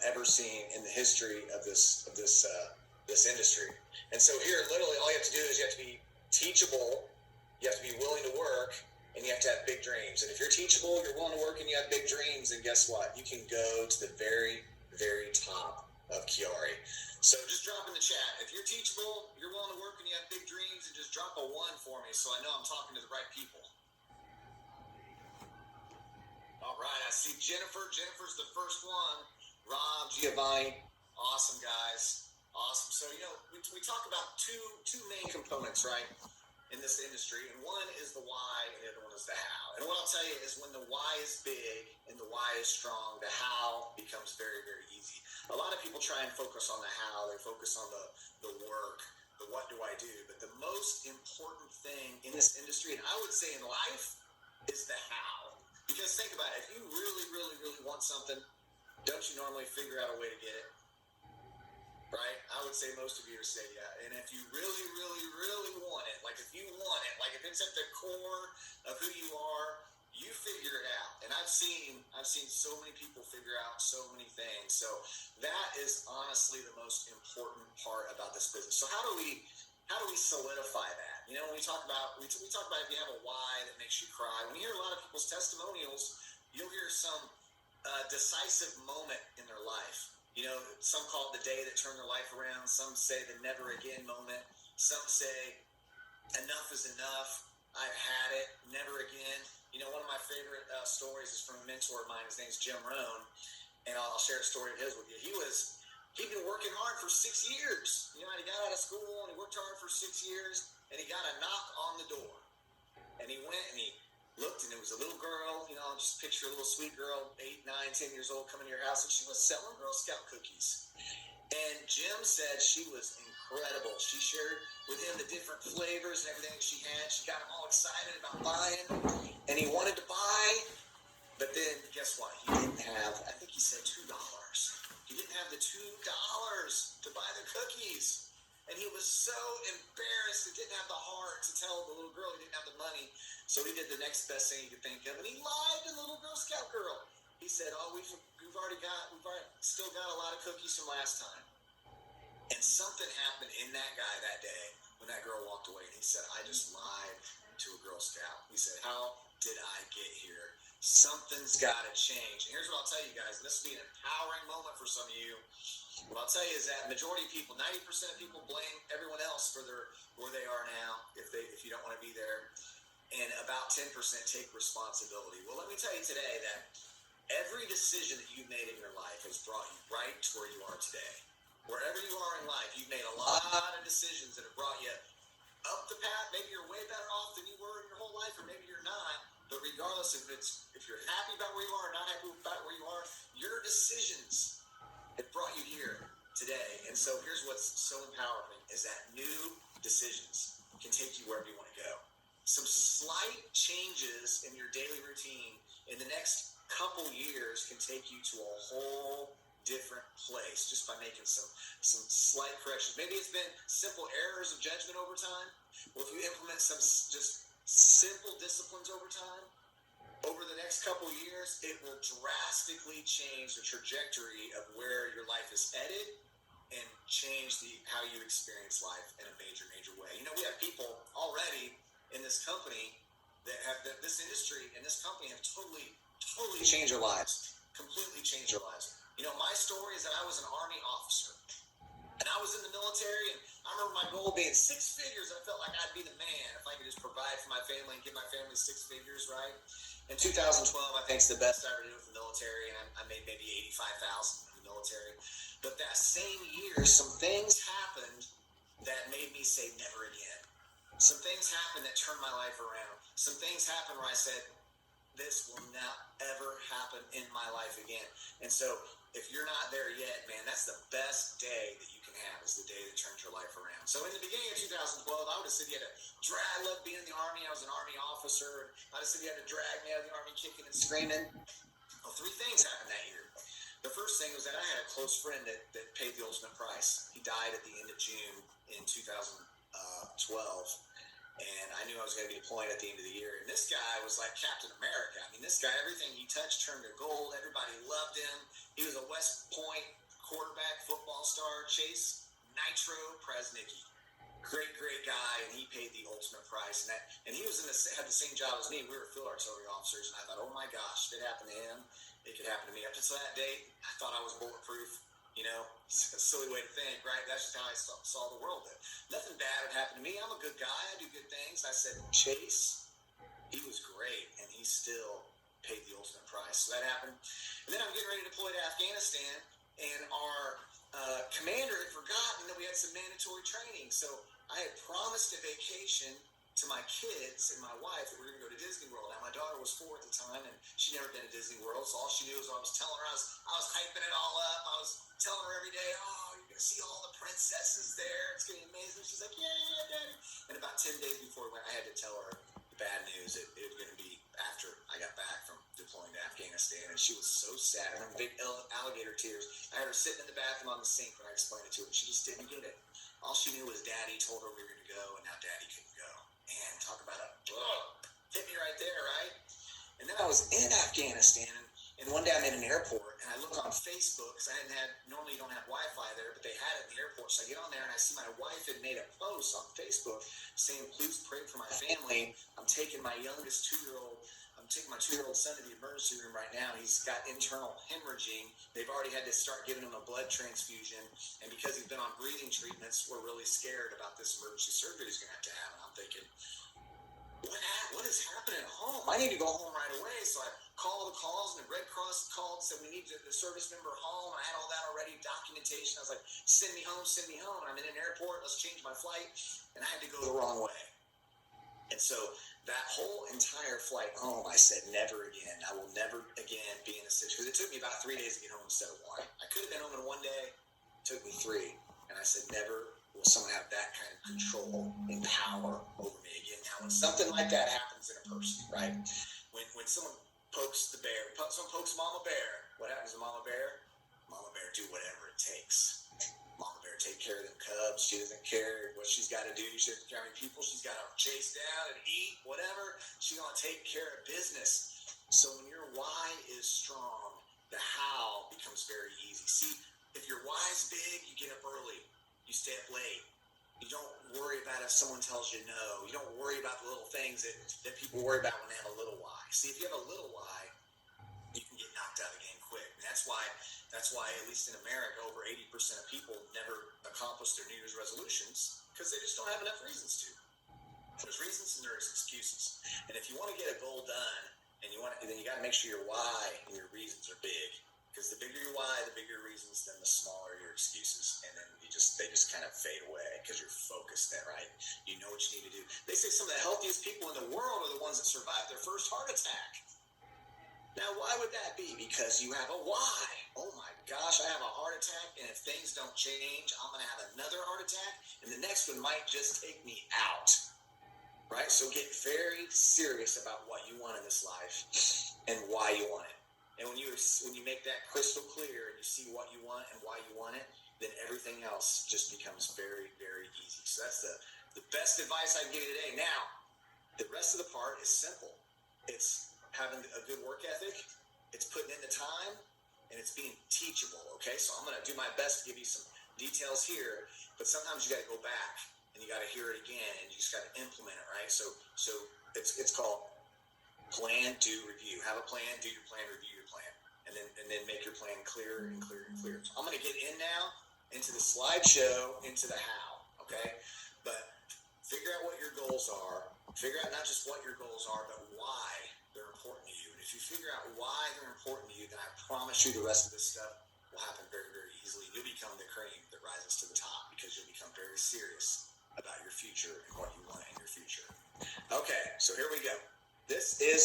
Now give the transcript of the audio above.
ever seen in the history of this industry. And so here, literally, all you have to do is you have to be teachable, you have to be willing to work, and you have to have big dreams. And if you're teachable, you're willing to work, and you have big dreams, then guess what? You can go to the very, very top of QuiAri. So just drop in the chat. If you're teachable, you're willing to work, and you have big dreams, and just drop a 1 for me so I know I'm talking to the right people. All right, I see Jennifer. Jennifer's the first one. Rob, Giovanni, awesome guys. Awesome. So, we talk about two main components, right, in this industry. And one is the why, and the other one is the how. And what I'll tell you is when the why is big and the why is strong, the how becomes very, very easy. A lot of people try and focus on the how. They focus on the work, the what do I do. But the most important thing in this industry, and I would say in life, is the how. Because think about it. If you really, really, really want something, don't you normally figure out a way to get it? Right? I would say most of you are saying yeah. And if you really, really, really want it, like if you want it, like if it's at the core of who you are, you figure it out. And I've seen so many people figure out so many things. So that is honestly the most important part about this business. So how do we solidify that? When we talk about if you have a why that makes you cry. When you hear a lot of people's testimonials, you'll hear some decisive moment in their life. Some call it the day that turned their life around. Some say the never again moment. Some say enough is enough. I've had it. Never again. One of my favorite stories is from a mentor of mine. His name's Jim Rohn, and I'll share a story of his with you. He'd been working hard for 6 years. He got out of school and he worked hard for 6 years, and he got a knock on the door. And he went and he looked, and it was a little girl, just picture a little sweet girl, 8, 9, 10 years old, coming to your house, and she was selling Girl Scout cookies. And Jim said she was incredible. She shared with him the different flavors and everything she had. She got him all excited about buying, and he wanted to buy, but then guess what? He didn't have, I think he said $2. He didn't have the $2 to buy the cookies. And he was so embarrassed and didn't have the heart to tell the little girl he didn't have the money. So he did the next best thing he could think of, and he lied to the little Girl Scout girl. He said, we've still got a lot of cookies from last time. And something happened in that guy that day when that girl walked away, and he said, I just lied to a Girl Scout. He said, how did I get here? Something's got to change. And here's what I'll tell you guys, and this will be an empowering moment for some of you. What I'll tell you is that majority of people, 90% of people blame everyone else for where they are now if you don't want to be there. And about 10% take responsibility. Well, let me tell you today that every decision that you've made in your life has brought you right to where you are today. Wherever you are in life, you've made a lot of decisions that have brought you up the path. Maybe you're way better off than you were in your whole life, or maybe you're not. But regardless if you're happy about where you are or not happy about where you are, your decisions have brought you here today. And so here's what's so empowering is that new decisions can take you wherever you want to go. Some slight changes in your daily routine in the next couple years can take you to a whole different place just by making some slight corrections. Maybe it's been simple errors of judgment over time. Well, if you implement some just simple disciplines over time, over the next couple years, it will drastically change the trajectory of where your life is headed and change how you experience life in a major, major way. We have people already in this company that have this industry and this company have totally changed their lives, completely changed their lives. My story is that I was an Army officer, and I was in the military, and I remember my goal being 6 figures. I felt like I'd be the man if I could just provide for my family and give my family 6 figures, right? In 2012, I think it's the best I ever did with the military, and I made maybe $85,000 in the military. But that same year, some things happened that made me say never again. Some things happened that turned my life around. Some things happened where I said, this will not ever happen in my life again. And so if you're not there yet, man, that's the best day that you can have, is the day that turns your life around. So in the beginning of 2012, I would have said you had to I loved being in the Army. I was an Army officer. I would have said you had to drag me out of the Army kicking and screaming. Well, 3 things happened that year. The first thing was that I had a close friend that paid the ultimate price. He died at the end of June in 2012. And I knew I was going to be deployed at the end of the year. And this guy was like Captain America. I mean, this guy, everything he touched turned to gold. Everybody loved him. He was a West Point quarterback, football star, Chase Nitro Presnicki. Great guy, and he paid the ultimate price. And he was had the same job as me. We were field artillery officers, and I thought, oh my gosh, if it happened to him, it could happen to me. Up until that date, I thought I was bulletproof. You know, it's a silly way to think, right? That's just how I saw the world. But nothing bad would happen to me. I'm a good guy. I do good things. I said, Chase, he was great, and he still paid the ultimate price. So that happened. And then I'm getting ready to deploy to Afghanistan, and our commander had forgotten that we had some mandatory training. So I had promised a vacation to my kids and my wife that we were going to go to Disney World. Now, my daughter was 4 at the time, and she'd never been to Disney World, so all she knew was I was telling her, I was hyping it all up. I was telling her every day, oh, you're going to see all the princesses there. It's going to be amazing. She's like, yeah, Daddy. And about 10 days before we went, I had to tell her the bad news. It was going to be after I got back from deploying to Afghanistan, and she was so sad. Her big alligator tears. I had her sitting in the bathroom on the sink when I explained it to her, and she just didn't get it. All she knew was Daddy told her we were going to go, and now Daddy couldn't go. Man, talk about a hit me right there, right? And then I was in Afghanistan, and one day I'm in an airport, and I look on Facebook, because normally you don't have Wi-Fi there, but they had it in the airport. So I get on there, and I see my wife had made a post on Facebook saying, please pray for my family. I'm taking my youngest 2-year-old, I'm taking my 2-year-old son to the emergency room right now. He's got internal hemorrhaging. They've already had to start giving him a blood transfusion, and because he's been on breathing treatments, we're really scared about this emergency surgery he's going to have. And I'm thinking, what is happening at home? I need to go home right away. So I called the calls, and the Red Cross called and said, we need the service member home. I had all that already, documentation. I was like, send me home. And I'm in an airport. Let's change my flight. And I had to go the wrong way. And so that whole entire flight home, I said, never again. I will never again be in a situation. It took me about 3 days to get home instead of 1. I could have been home in 1 day. It took me 3. And I said, never will someone have that kind of control and power over me again. Now, when something like that happens in a person, right? When someone pokes the bear, someone pokes Mama Bear, what happens to Mama Bear? Mama Bear do whatever it takes. Mama Bear take care of them cubs. She doesn't care what she's got to do. She doesn't care how many people she's got to chase down and eat, whatever. She's going to take care of business. So when your why is strong, the how becomes very easy. See, if your why is big, you get up early. You stay up late. You don't worry about if someone tells you no. You don't worry about the little things that people worry about when they have a little why. See, if you have a little why, you can get knocked out of the game quick. And that's why, at least in America, over 80% of people never accomplish their New Year's resolutions because they just don't have enough reasons to. There's reasons and there's excuses. And if you want to get a goal done, then you got to make sure your why and your reasons are big. Because the bigger your why, the bigger your reasons, then the smaller your excuses. And then they just kind of fade away because you're focused there, right? You know what you need to do. They say some of the healthiest people in the world are the ones that survive their first heart attack. Now, why would that be? Because you have a why. Oh my gosh, I have a heart attack, and if things don't change, I'm going to have another heart attack, and the next one might just take me out. Right? So get very serious about what you want in this life and why you want it. And when you make that crystal clear and you see what you want and why you want it, then everything else just becomes very, very easy. So that's the best advice I can give you today. Now, the rest of the part is simple. It's having a good work ethic. It's putting in the time, and it's being teachable. Okay, so I'm going to do my best to give you some details here, but sometimes you got to go back and you got to hear it again, and you just got to implement it, right? So it's called plan, do, review. Have a plan, do your plan, review your plan, and then make your plan clearer and clearer and clearer. So I'm going to get in now into the slideshow, into the how. Okay, but figure out what your goals are. Figure out not just what your goals are, but why they're important to you. And if you figure out why they're important to you, then I promise you the rest of this stuff will happen very, very easily. You'll become the cream that rises to the top because you'll become very serious about your future and what you want in your future. Okay, so here we go. This is